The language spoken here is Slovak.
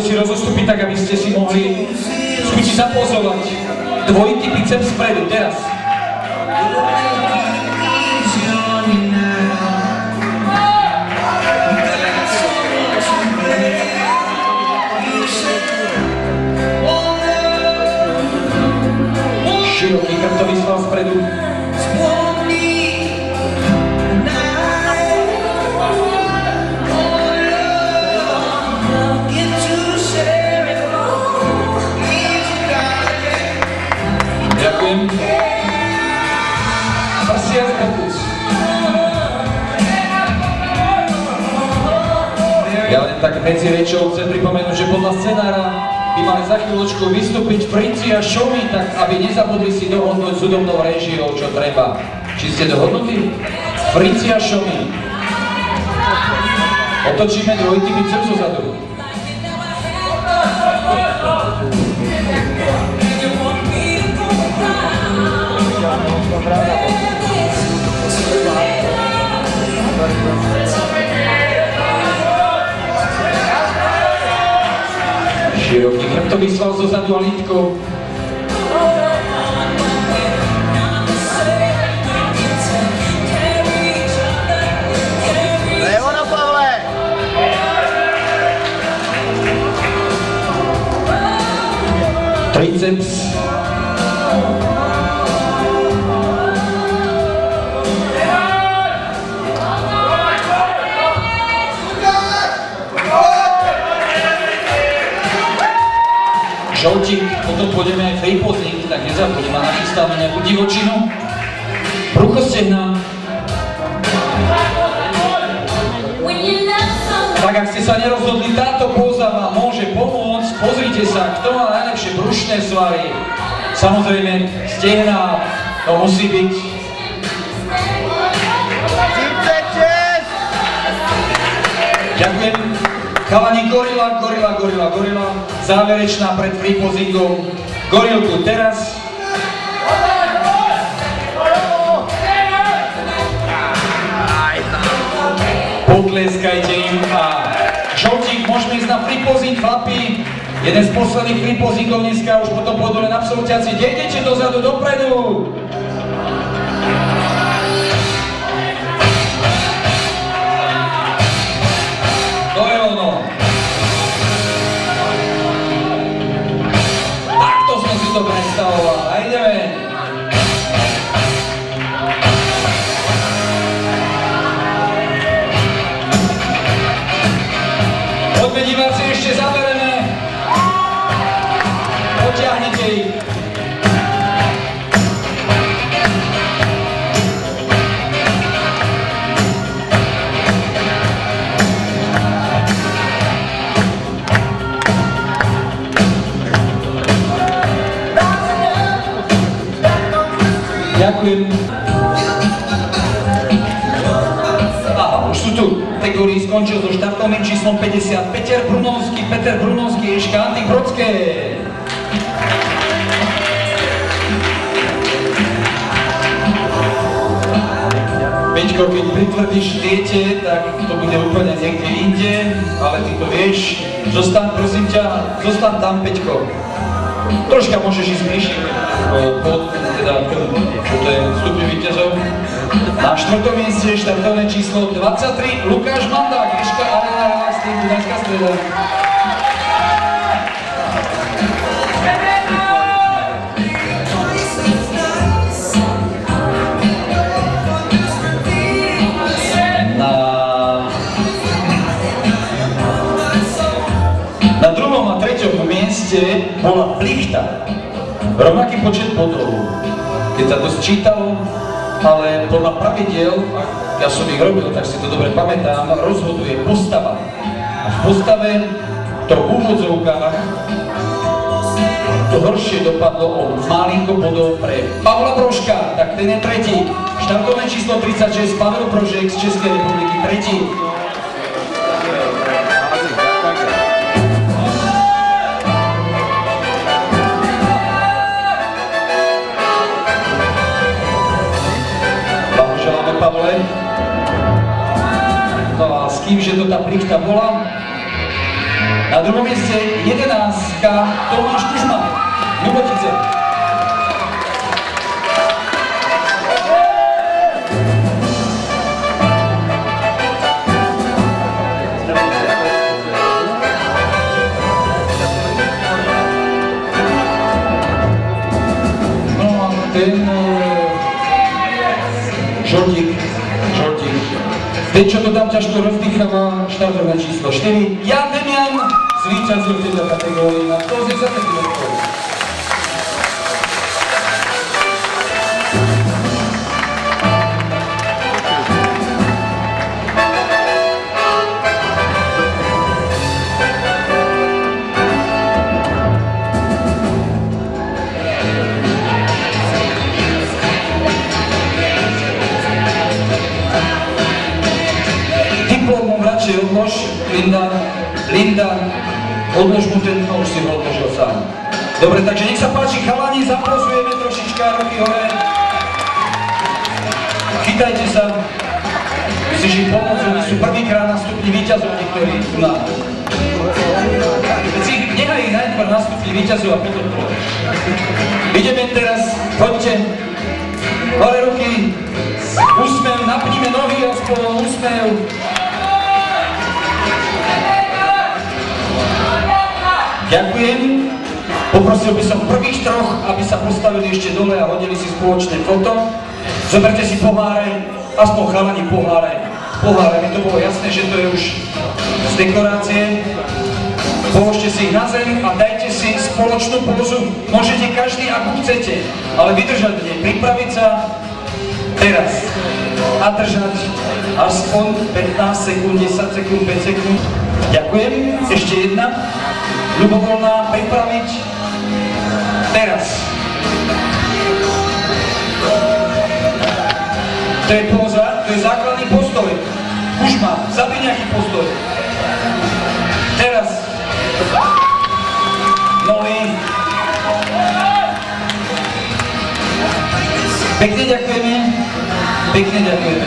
si rozostúpiť tak, aby ste si mohli skúsiť zapozovať dvojitý biceps vpredu, teraz. Široký chrbtový sval vpredu. Ďakujem. Prsia z pokus. Ja len tak medzi rečou chcem pripomenúť, že podľa scenára by mali za chvíľočku vystúpiť Frici a Šomi, tak aby nezabudli si dohodnúť s hudobnou réžiou, čo treba. Či ste dohodnutí? Frici a Šomi. Otočíme dvojitý biceps zozadu. Široký chrbtový sval zozadu a lítko. Levo na Pavle! Triceps. Žoltík, potom pôjdeme aj free posing, tak nezabudneme a nachystáme nejakú divočinu. Brucho stehna. Tak ak ste sa nerozhodli, táto póza vám môže pomôcť. Pozrite sa, kto má najlepšie brušné svaly. Samozrejme, stehna, to musí byť. Ďakujem. Chalani, gorila, gorila, gorila, gorila. Záverečná pred free posingom. Gorilku teraz. Potleskajte im a žoltík, môžeme ísť na free posing, chlapi. Jeden z posledných free posingov dneska, už potom pôjdu len absolventiaci. Dejdete dozadu, dopredu. To je ono. Takto som si to predstavoval. A ideme. Poďme diváci, ešte zabereme. Potiahnite ich. Ďakujem. Aha, už sú tu. Kategórii skončil so štartovným číslom 50 Peter Brunovský, Ješka Antibrodské. Peťko, keď pritvrdíš viete, tak to bude úplne niekde inde, ale ty to vieš. Zostaň, prosím ťa, zostaň tam, Peťko. Troška môžeš ísť bližšie pod, teda, čo to je, stupňu víťazov. Na 4. mieste štartovné číslo 23 Lukáš Mandák, Ješka Arena Relax Team Dunajská Streda. Na 2. a 3. mieste bola plichta. Rovnaký počet bodov, keď sa to sčítalo, ale podľa pravidiel, ja som ich robil, tak si to dobre pamätám, rozhoduje postava. A v postave to v úvodzovkách to horšie dopadlo o malinko bodov pre Pavla Brožka, tak ten je tretí. Štartovné číslo 36 Pavel Brožek z Českej republiky, tretí. Pavle. No a s kým, že to tá plichta bola? Na druhom mieste 11 Tomáš Kužman, Ľubotice. No a ten Žoltík. Ten, čo to tam ťažko rozdýcháva, štartové číslo 4. Jan Demian, zvíťazil v tejto kategórii na 180 cm. Odlož, Linda, odlož mu ten, no už si ho odložil sám. Dobre, takže nech sa páči, chalani, zapozujeme trošička, ruky hore. Chytajte sa. Myslíš, že pomôcť, oni sú prvýkrát na stupni víťazov, niektorí tu na. Nechaj ich najprv na stupni víťazov a potom to. Ideme teraz, poďte. Hore ruky, úsmev, napníme nohy a spolu úsmev. Ďakujem. Poprosil by som prvých troch, aby sa postavili ešte dole a hodili si spoločné foto. Zoberte si poháre, aspoň chalani poháre. Poháre, mi to bolo jasné, že to je už z dekorácie. Položte si ich na zem a dajte si spoločnú pózu. Môžete každý, ako chcete, ale vydržať nie, pripraviť sa teraz a držať aspoň 15 sekúnd, 10 sekúnd, 5 sekúnd. Ďakujem. Ešte jedna. Ľubovoľná, pripraviť. Teraz. To je póza, to je základný postoj. Kužma, zabij nejaký postoj. Teraz. Nohy. Pekne ďakujeme. Pekne ďakujeme.